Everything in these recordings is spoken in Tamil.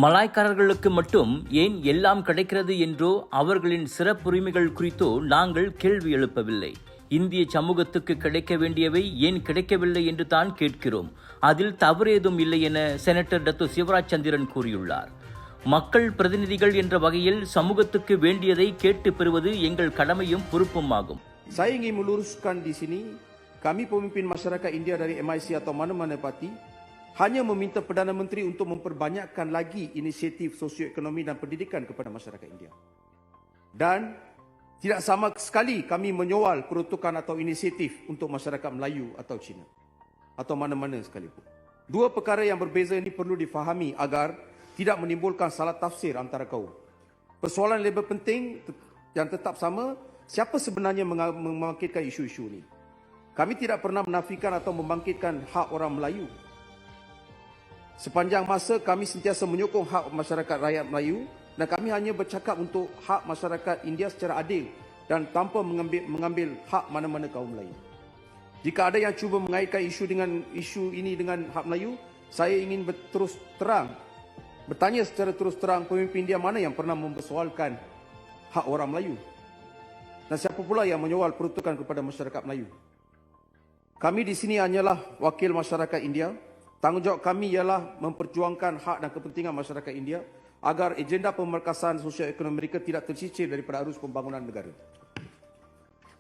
மலாய்க்காரர்களுக்கு மட்டும் ஏன் எல்லாம் கிடைக்கிறது என்றோ அவர்களின் சிறப்புரிமைகள் குறித்தோ நாங்கள் கேள்வி எழுப்பவில்லை. இந்திய சமூகத்துக்கு கிடைக்க வேண்டியவை ஏன் கிடைக்கவில்லை என்று தான் கேட்கிறோம். அதில் தவறேதும் இல்லை என செனட்டர் டத்து சிவராஜ் சந்திரன் கூறியுள்ளார். மக்கள் பிரதிநிதிகள் என்ற வகையில் சமூகத்துக்கு வேண்டியதை கேட்டு பெறுவது எங்கள் கடமையும் பொறுப்பும் ஆகும். Saya ingin meluruskan di sini, kami pemimpin masyarakat India dari MIC atau mana-mana parti hanya meminta Perdana Menteri untuk memperbanyakkan lagi inisiatif sosioekonomi dan pendidikan kepada masyarakat India. Dan tidak sama sekali kami menyawal peruntukan atau inisiatif untuk masyarakat Melayu atau Cina atau mana-mana sekalipun. Dua perkara yang berbeza ini perlu difahami agar tidak menimbulkan salah tafsir antara kaum. Persoalan lebih penting yang tetap sama, siapa sebenarnya membangkitkan isu-isu ini? Kami tidak pernah menafikan atau membangkitkan hak orang Melayu. Sepanjang masa kami sentiasa menyokong hak masyarakat rakyat Melayu dan kami hanya bercakap untuk hak masyarakat India secara adil dan tanpa mengambil hak mana-mana kaum Melayu. Jika ada yang cuba mengaitkan isu ini dengan hak Melayu, saya ingin bertanya secara terus terang, pemimpin India mana yang pernah mempersoalkan hak orang Melayu? Dan siapa pula yang menyawal peruntukan kepada masyarakat Melayu? Kami di sini hanyalah wakil masyarakat India. Tanggungjawab kami ialah memperjuangkan hak dan kepentingan masyarakat India agar agenda pemerkasaan sosial ekonomi mereka tidak tersicir daripada arus pembangunan negara.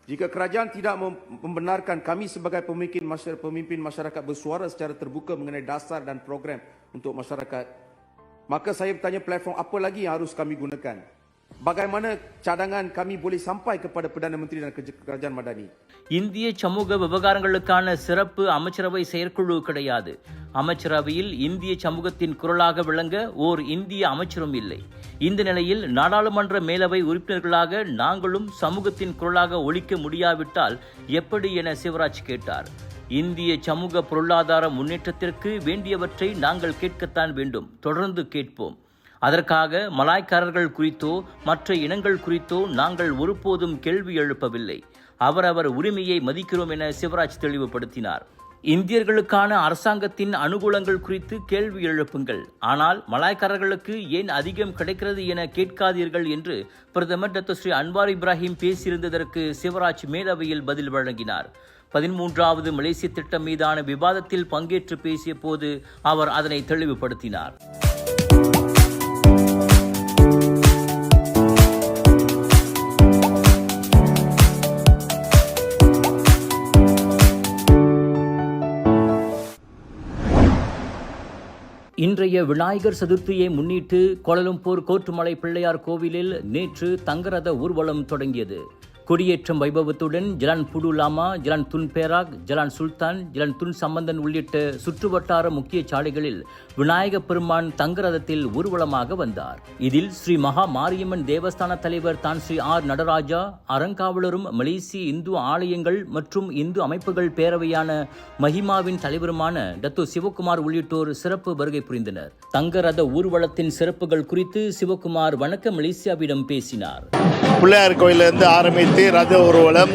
Jika kerajaan tidak membenarkan kami sebagai pemimpin masyarakat bersuara secara terbuka mengenai dasar dan program untuk masyarakat, maka saya bertanya, platform apa lagi yang harus kami gunakan? Bagaimana cadangan kami boleh sampai kepada Perdana Menteri dan Kerajaan Madani? இந்திய சமூக விவகாரங்களுக்கான சிறப்பு அமைச்சரவை செயற்குழு கிடையாது. அமைச்சரவையில் இந்திய சமூகத்தின் குரலாக விளங்க ஓர் இந்திய அமைச்சரும் இல்லை. இந்த நிலையில் நாடாளுமன்ற மேலவை உறுப்பினர்களாக நாங்களும் சமூகத்தின் குரலாக ஒலிக்க முடியாவிட்டால் எப்படி என சிவராஜ் கேட்டார். இந்திய சமூக பொருளாதார முன்னேற்றத்திற்கு வேண்டியவற்றை நாங்கள் கேட்கத்தான் வேண்டும், தொடர்ந்து கேட்போம். அதற்காக மலாய்க்காரர்கள் குறித்தோ மற்ற இனங்கள் குறித்தோ நாங்கள் ஒருபோதும் கேள்வி எழுப்பவில்லை. அவரவர் உரிமையை மதிக்கிறோம் என சிவராஜ் தெளிவுபடுத்தினார். இந்தியர்களுக்கான அரசாங்கத்தின் அனுகூலங்கள் குறித்து கேள்வி எழுப்புங்கள், ஆனால் மலாய்க்காரர்களுக்கு ஏன் அதிகம் கிடைக்கிறது என கேட்காதீர்கள் என்று பிரதமர் டத்து ஸ்ரீ அன்வார் இப்ராஹிம் பேசியிருந்ததற்கு சிவராஜ் மேலவையில் பதில் வழங்கினார். 13வது மலேசிய திட்டம் மீதான விவாதத்தில் பங்கேற்று பேசிய போது அவர் அதனை தெளிவுபடுத்தினார். இன்றைய விநாயகர் சதுர்த்தியை முன்னிட்டு கோலாலம்பூர் கோட்டுமலை பிள்ளையார் கோவிலில் நேற்று தங்கரத ஊர்வலம் தொடங்கியது. கொடியேற்றம் வைபவத்துடன் ஜலான் புடு லாமா, ஜலான் துன் பேராக், ஜலான் சுல்தான், ஜலான் துன் சம்பந்தன் உள்ளிட்ட சுற்றுவட்டார முக்கிய சாலைகளில் விநாயக பெருமான் தங்கரதத்தில் ஊர்வலமாக வந்தார். இதில் ஸ்ரீ மகா மாரியம்மன் தேவஸ்தான தலைவர் தான் ஸ்ரீ ஆர் நடராஜா, அறங்காவலரும் மலேசிய இந்து ஆலயங்கள் மற்றும் இந்து அமைப்புகள் பேரவையான மஹிமாவின் தலைவருமான டத்து சிவகுமார் உள்ளிட்டோர் சிறப்பு வருகை புரிந்தனர். தங்கரத ஊர்வலத்தின் சிறப்புகள் குறித்து சிவகுமார் வணக்க மலேசியாவிடம் பேசினார். பிள்ளையார் கோயிலிருந்து ஆரம்பித்து ரத ஊர்வலம்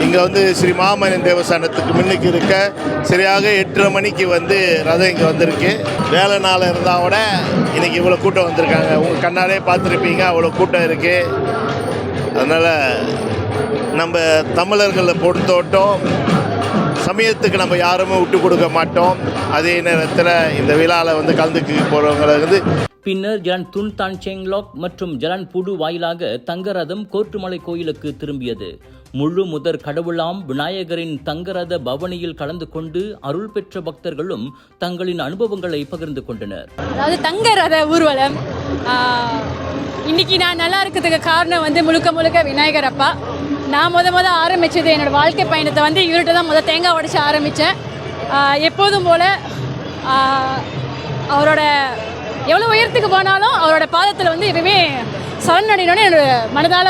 இங்கே ஸ்ரீ மாமனின் தேவஸ்தானத்துக்கு முன்னுக்கு இருக்க சரியாக 8:30 மணிக்கு ரதம் இங்கே வந்திருக்கு. வேலை நாள் இருந்தால் கூட இன்னைக்கு இவ்வளோ கூட்டம் வந்திருக்காங்க. உங்கள் கண்ணாலே பார்த்துருப்பீங்க, அவ்வளோ கூட்டம் இருக்குது. அதனால் நம்ம தமிழர்களை பொறுத்தோட்டம் சமயத்துக்கு நம்ம யாருமே விட்டு கொடுக்க மாட்டோம். அதே நேரத்தில் இந்த விழாவில் கலந்துக்க போகிறவங்களை பின்னர் ஜலான் துன் தான் செங்லாக் மற்றும் ஜலான் புடு வாயிலாக தங்கரதம் கோட்டுமலை கோயிலுக்கு திரும்பியது. முழு முதற் கடவுளாம் விநாயகரின் தங்கரத பவனியில் கலந்து கொண்டு அருள் பெற்ற பக்தர்களும் தங்களின் அனுபவங்களை பகிர்ந்து கொண்டனர். அதாவது தங்கரத ஊர்வலம் இன்னைக்கு நான் நல்லா இருக்கிறதுக்கு காரணம் முழுக்க விநாயகர் அப்பா. நான் முத ஆரம்பித்தது என்னோட வாழ்க்கை பயணத்தை இவர்கிட்ட தான் தேங்காய் உடைச்சு ஆரம்பித்தேன். எப்போதும் போல் அவரோட எவ்வளோ உயரத்துக்கு போனாலும் அவரோட பாதத்தில் எப்பவுமே சரணடையணும்னு என்னோட மனதால்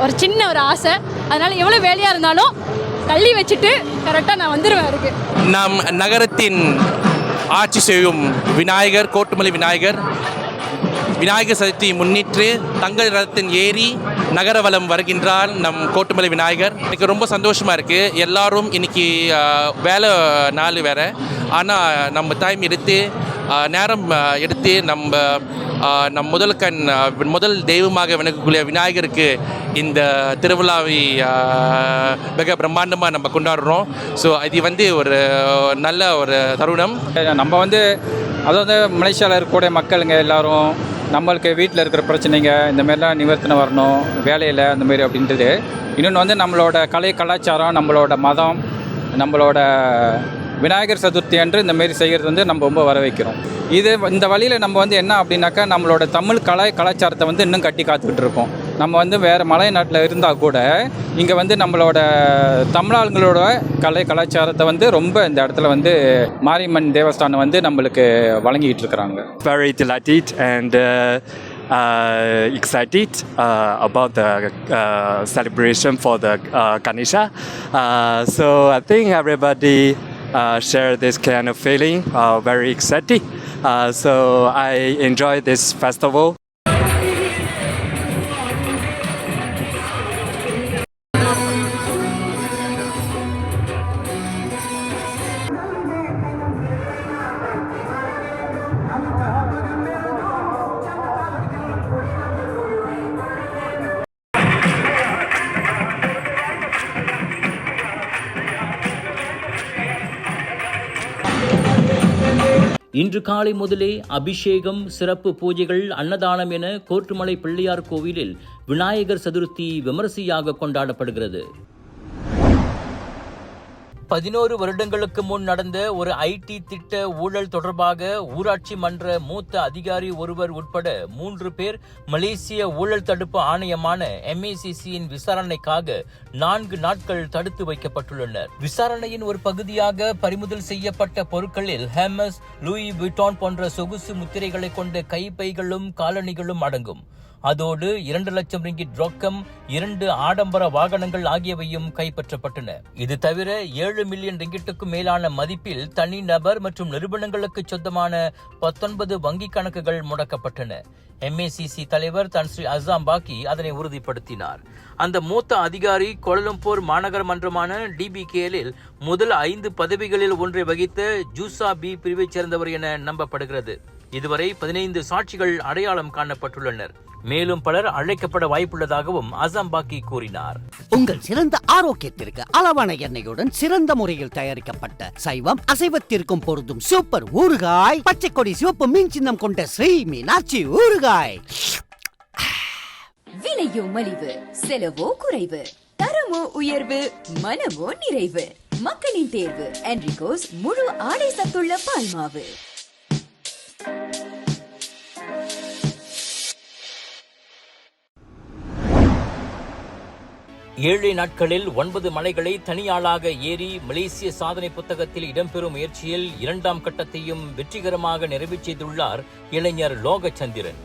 ஒரு சின்ன ஒரு ஆசை. அதனால் எவ்வளோ வேலையாக இருந்தாலும் தள்ளி வச்சுட்டு கரெக்டாக நான் வந்துடுவேன். இருக்கு நம் நகரத்தின் ஆட்சி செய்யும் விநாயகர், கோட்டுமலை விநாயகர் சதுர்த்தியை முன்னிட்டு தங்க ரதத்தின் ஏறி நகரவலம் வருகின்றார் நம் கோட்டுமலை விநாயகர். எனக்கு ரொம்ப சந்தோஷமாக இருக்குது. எல்லாரும் இன்றைக்கி வேலை நாள் வேறு, ஆனால் நம்ம டைம் எடுத்து நேரம் எடுத்து நம்ம நம் முதல் தெய்வமாக விளங்கக்கூடிய விநாயகருக்கு இந்த திருவிழாவை மிக பிரம்மாண்டமாக நம்ம கொண்டாடுறோம். ஸோ இது வந்து ஒரு நல்ல ஒரு தருணம். நம்ம வந்து அதாவது மலேசியாவில் இருக்கக்கூடிய மக்களுங்க எல்லோரும் நம்மளுக்கு வீட்டில் இருக்கிற பிரச்சனைங்க இந்தமாரிலாம் நிவர்த்தனை வரணும், வேலையில் அந்தமாரி அப்படின்றது. இன்னொன்று வந்து நம்மளோட கலை கலாச்சாரம், நம்மளோட மதம், நம்மளோட விநாயகர் சதுர்த்தி அன்று இந்தமாரி செய்கிறது வந்து நம்ம ரொம்ப வரவேற்கிறோம். இந்த வழியில் நம்ம வந்து என்ன அப்படின்னாக்கா நம்மளோட தமிழ் கலாச்சாரத்தை வந்து இன்னும் கட்டி காத்துக்கிட்டு இருக்கோம். நம்ம வந்து வேறு மலை நாட்டில் இருந்தால் கூட இங்கே வந்து நம்மளோட தமிழாளங்களோட கலாச்சாரத்தை வந்து ரொம்ப இந்த இடத்துல வந்து மாரியம்மன் தேவஸ்தானம் வந்து நம்மளுக்கு வழங்கிக்கிட்டு இருக்கிறாங்க. Very delighted and excited about the celebration for the Ganesha. So I think everybody share this kind of feeling, very excited. So I enjoy this festival. இன்று காலை முதலே அபிஷேகம், சிறப்பு பூஜைகள், அன்னதானம் என கோட்டுமலை பிள்ளையார் கோவிலில் விநாயகர் சதுர்த்தி விமரிசையாக கொண்டாடப்படுகிறது. 11 வருடங்களுக்கு முன் நடந்த ஒரு ஐடி திட்ட ஊழல் தொடர்பாக ஊராட்சி மன்ற மூத்த அதிகாரி ஒருவர் உட்பட 3 பேர் மலேசிய ஊழல் தடுப்பு ஆணையமான MACCயின் விசாரணைக்காக 4 நாட்கள் தடுத்து வைக்கப்பட்டுள்ளனர். விசாரணையின் ஒரு பகுதியாக பறிமுதல் செய்யப்பட்ட பொருட்களில் ஹெர்மெஸ், லூயி விட்டான் போன்ற சொகுசு முத்திரைகளை கொண்ட கைப்பைகளும் காலணிகளும் அடங்கும். அதோடு 2 லட்சம் ரிங்கிட் ரொக்கம், 2 ஆடம்பர வாகனங்கள் ஆகியவையும் கைப்பற்றப்பட்டன. இது தவிர 7 மில்லியன் ரிங்கிட்டுக்கும் மேலான மதிப்பில் தனிநபர் மற்றும் நிறுவனங்களுக்கு சொந்தமான 19 வங்கிக் கணக்குகள் முடக்கப்பட்டன. MACC தலைவர் தன்ஸ்ரீ அசாம் பாக்கி அதனை உறுதிப்படுத்தினார். அந்த மூத்த அதிகாரி கோலலம்பூர் மாநகர மன்றமான DBKL முதல் 5 பதவிகளில் ஒன்றை வகித்த ஜூசா பி பிரிவைச் சேர்ந்தவர் என நம்பப்படுகிறது. இதுவரை 15 சாட்சிகள் அடையாளம் காணப்பட்டுள்ளனர். மேலும் பலர் அழைக்கப்பட வாய்ப்புள்ளதாகவும் அசாம் பாக்கி கூறினார். உங்கள் சிறந்த ஆரோக்கியத்திற்கு அளவான எண்ணெயுடன் சிறந்த முறையில் தயாரிக்கப்பட்ட சைவம் அசைவத்திற்கும் பொருந்தும் சூப்பர் ஊறுகாய், பச்சை கொடி சிவப்பு மீன் சின்னம் கொண்ட ஸ்ரீ மீனாட்சி ஊறுகாய். விலையோ மலிவு, செலவோ குறைவு, தரமோ உயர்வு, மனமோ நிறைவு. மக்களின் தேர்வு என்ரிகோஸ் முழு ஆடை சத்துள்ள பால்மாவு. ஏழு நாட்களில் 9 மலைகளை தனியாளாக ஏறி மலேசிய சாதனை புத்தகத்தில் இடம்பெறும் முயற்சியில் 2ஆம் கட்டத்தையும் வெற்றிகரமாக நிறைவு செய்துள்ளார் இளைஞர் லோகச்சந்திரன்.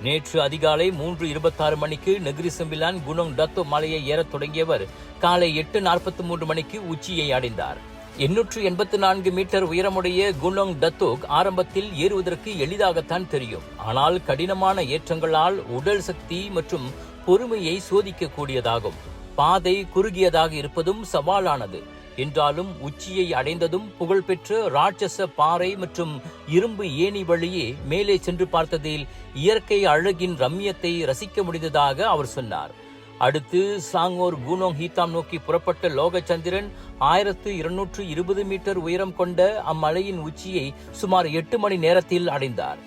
நேற்று அதிகாலை 3:26 மணிக்கு நெகிரி செம்பிலான் குனோங் டத்தோ மலையை ஏறத் தொடங்கியவர் காலை 8:43 மணிக்கு உச்சியை அடைந்தார். 884 மீட்டர் உயரமுடைய குனோங் டத்தோக் ஆரம்பத்தில் ஏறுவதற்கு எளிதாகத்தான் தெரியும். ஆனால் கடினமான ஏற்றங்களால் உடல் சக்தி மற்றும் பொறுமையை சோதிக்கக்கூடியதாகும். பாதை குறுகியதாக இருப்பதும் சவாலானது. என்றாலும் உச்சியை அடைந்ததும் புகழ்பெற்ற ராட்சச பாறை மற்றும் இரும்பு ஏணி வழியே மேலே சென்று பார்த்ததில் இயற்கை அழகின் ரம்மியத்தை ரசிக்க முடிந்ததாக அவர் சொன்னார். அடுத்து சாங்கோர் குனோங் ஹீத்தாம் நோக்கி புறப்பட்ட லோகச்சந்திரன் 1220 மீட்டர் உயரம் கொண்ட அம்மலையின் உச்சியை சுமார் 8 மணி நேரத்தில் அடைந்தார்.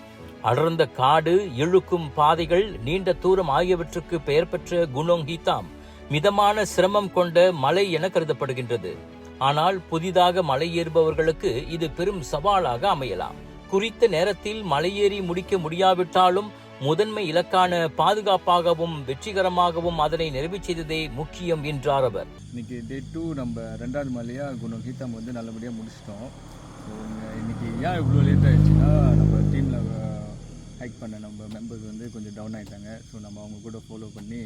அடர்ந்த காடு, இழுக்கும் பாதைகள், நீண்ட தூரம் ஆகியவற்றுக்கு பெயர் பெற்ற குனோங் ஹீத்தாம் மிதமான சிரமம் கொண்ட மலை என கருதப்படுகின்றது. ஆனால் புதிதாக மலை ஏறுபவர்களுக்கு இது பெரும் சவாலாக அமையலாம். குறித்த நேரத்தில் மலையேறி முடிக்க முடியாவிட்டாலும் முதன்மை இலக்கான பாதுகாப்பாகவும் வெற்றிகரமாகவும் அதனை நிறைவு செய்ததே முக்கியம் என்றார் அவர். இன்னைக்கு டே 2 நம்ம 2வது மலையா குனோங் ஹீத்தாம் வந்து நல்லபடியாக முடிச்சிட்டோம். இன்னைக்கு ஏன் இவ்வளோ லேட் ஆயிடுச்சுன்னா நம்ம டீமில் ஹைக் பண்ண நம்ம மெம்பர்ஸ் வந்து கொஞ்சம் டவுன் ஆகிட்டாங்க. ஸோ நம்ம அவங்க கூட ஃபாலோ பண்ணி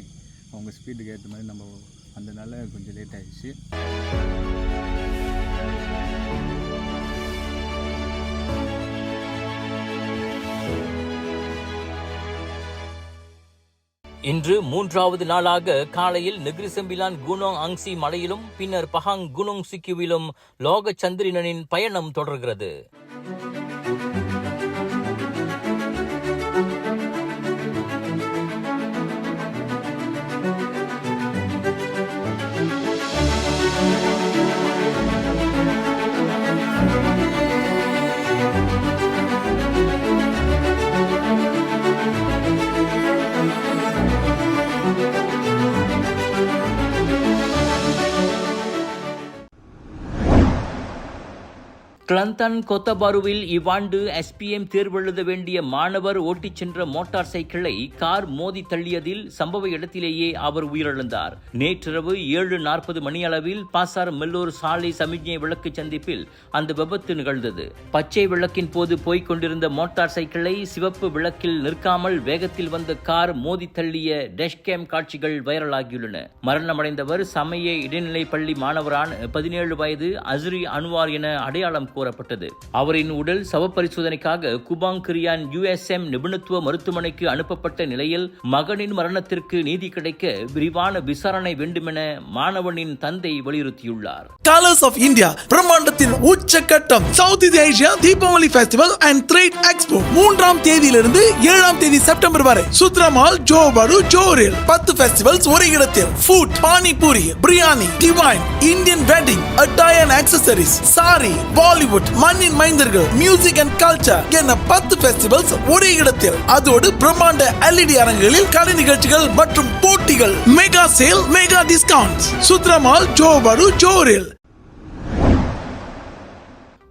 அவங்க ஸ்பீடுக்கு ஏற்ற மாதிரி நம்ம அதனால கொஞ்சம் லேட் ஆகிடுச்சு. இன்று 3வது நாளாக காலையில் நெகிரி செம்பிலான் குனோங் அங்சி மலையிலும் பின்னர் பஹாங் குனோங் சிக்கிவிலும் லோகச்சந்திரனின் பயணம் தொடர்கிறது. கிளந்தான் கொத்தபாருவில் இவ்வாண்டு SPM தேர்வு எழுத வேண்டிய மாணவர் ஓட்டிச் சென்ற மோட்டார் சைக்கிளை கார் மோதி தள்ளியதில் சம்பவ இடத்திலேயே அவர் உயிரிழந்தார். நேற்றிரவு 7:40 மணியளவில் பாசார் மெல்லூர் சாலை சமிக்ஞை விளக்கு சந்திப்பில் அந்த விபத்து நிகழ்ந்தது. பச்சை விளக்கின் போது போய்க் கொண்டிருந்த மோட்டார் சைக்கிளை சிவப்பு விளக்கில் நிற்காமல் வேகத்தில் வந்த கார் மோதி தள்ளிய டேஷ்கேம் காட்சிகள் வைரலாகியுள்ளன. மரணமடைந்தவர் சமய இடைநிலை பள்ளி மாணவரான 17 வயது அஸ்ரி அன்வார் என அடையாளம் கூறப்பட்டது. அவரின் உடல் சவ பரிசோதனைக்காக குபாங் கிரியான் USM நிபுணத்துவ மருத்துவமனைக்கு அனுப்பப்பட்ட நிலையில் மகனின் மரணத்திற்கு நீதி கிடைக்க விரிவான விசாரணை வேண்டுமென மாணவனின் தந்தை வலியுறுத்தியுள்ளார். கலர்ஸ் ஆஃப் இந்தியா பிரம்மாண்டத்தின் உச்சக்கட்டம் south Asia Deepavali festival and trade expo 3ஆம் தேதியிலிருந்து 7ஆம் தேதி செப்டம்பர் வரை சுத்ரமால் ஜோபாடு ஜோரில் 10 ஃபெஸ்டிவல்ஸ் ஒரே இடத்தில். Food, panipuri, biryani, divine, Indian wedding, attire and accessories, sari, Bollywood, மண்ணின் மைந்தர்கள், மியூசிக் அண்ட் கல்ச்சர் என 10 ஃபெஸ்டிவல்ஸ் ஒரே இடத்தில். அதோடு பிரம்மாண்ட LED அரங்குகளில் கலை நிகழ்ச்சிகள் மற்றும் போட்டிகள். Mega sale, mega discount. சுத்ரமால் ஜோபாடு ஜோரில்.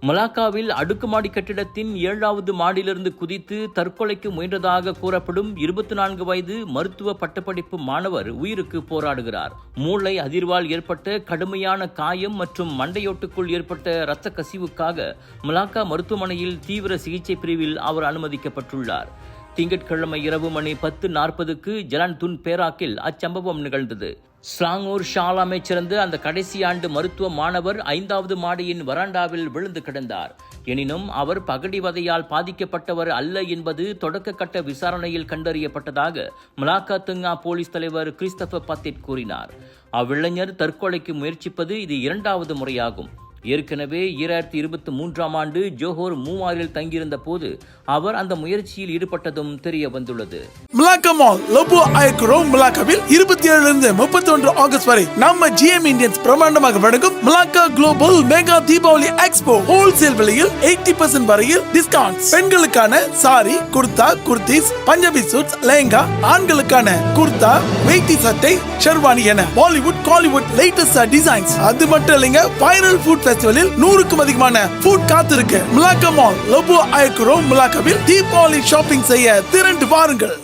மலாக்காவில் அடுக்குமாடி கட்டிடத்தின் 7வது மாடியிலிருந்து குதித்து தற்கொலைக்கு முயன்றதாக கூறப்படும் 24 வயது மருத்துவ பட்டப்படிப்பு மாணவர் உயிருக்கு போராடுகிறார். மூளை அதிர்வால் ஏற்பட்ட கடுமையான காயம் மற்றும் மண்டையோட்டுக்குள் ஏற்பட்ட இரத்த கசிவுக்காக மலாக்கா மருத்துவமனையில் தீவிர சிகிச்சை பிரிவில் அவர் அனுமதிக்கப்பட்டுள்ளார். திங்கட்கிழமை இரவு மணி 10:40க்கு ஜலான் துன் பேராக்கில் அச்சம்பவம் நிகழ்ந்தது. ஸ்லாங்கூர் ஷாலாமைச் சேர்ந்த அந்த கடைசி ஆண்டு மருத்துவ மாணவர் 5வது மாடியின் வராண்டாவில் விழுந்து கிடந்தார். எனினும் அவர் பகடிவதையால் பாதிக்கப்பட்டவர் அல்ல என்பது தொடக்க கட்ட விசாரணையில் கண்டறியப்பட்டதாக மலாக்கா துங்கா போலீஸ் தலைவர் கிறிஸ்டபர் பத்திட் கூறினார். அவ்விளைஞர் தற்கொலைக்கு முயற்சிப்பது இது 2வது முறையாகும். ஏற்கனவே 2023ஆம் ஆண்டு ஜோஹோர் மூவாரில் தங்கியிருந்த போது அவர் அந்த முயற்சியில் ஈடுபட்டதும் தெரிய வந்துள்ளது. மலாக்கா மால் லோபோ ஐக்ரோ மலாக்காவில் 27 31 ஆகஸ்ட் வரை நம்ம GM இந்தியன்ஸ் பிரமாண்டமாக வழங்கும் Malacca global mega Deepavali expo wholesale விலையில் 80% வரையில் டிஸ்கவுண்ட். பெண்களுக்கான சாரி, குர்தா, குர்தீஸ், பஞ்சாபி சூட்ஸ், லெஹங்கா, ஆண்களுக்கான குர்தா, வேட்டி சட்டை, ஷெர்வானி என பாலிவுட் காலிவுட் லேட்டஸ்ட் டிசைன்ஸ். அது மட்டும் இல்லைங்க, வைரல் ஃபுட் ஃபெஸ்டிவலில் 100க்கும் அதிகமான ஃபுட் காத்திருக்கு. மலாக்கா மால் லோபோ ஐக்ரோ மலாக்காவில் தீபாவளி ஷாப்பிங் செய்ய திரண்டு வாருங்கள்.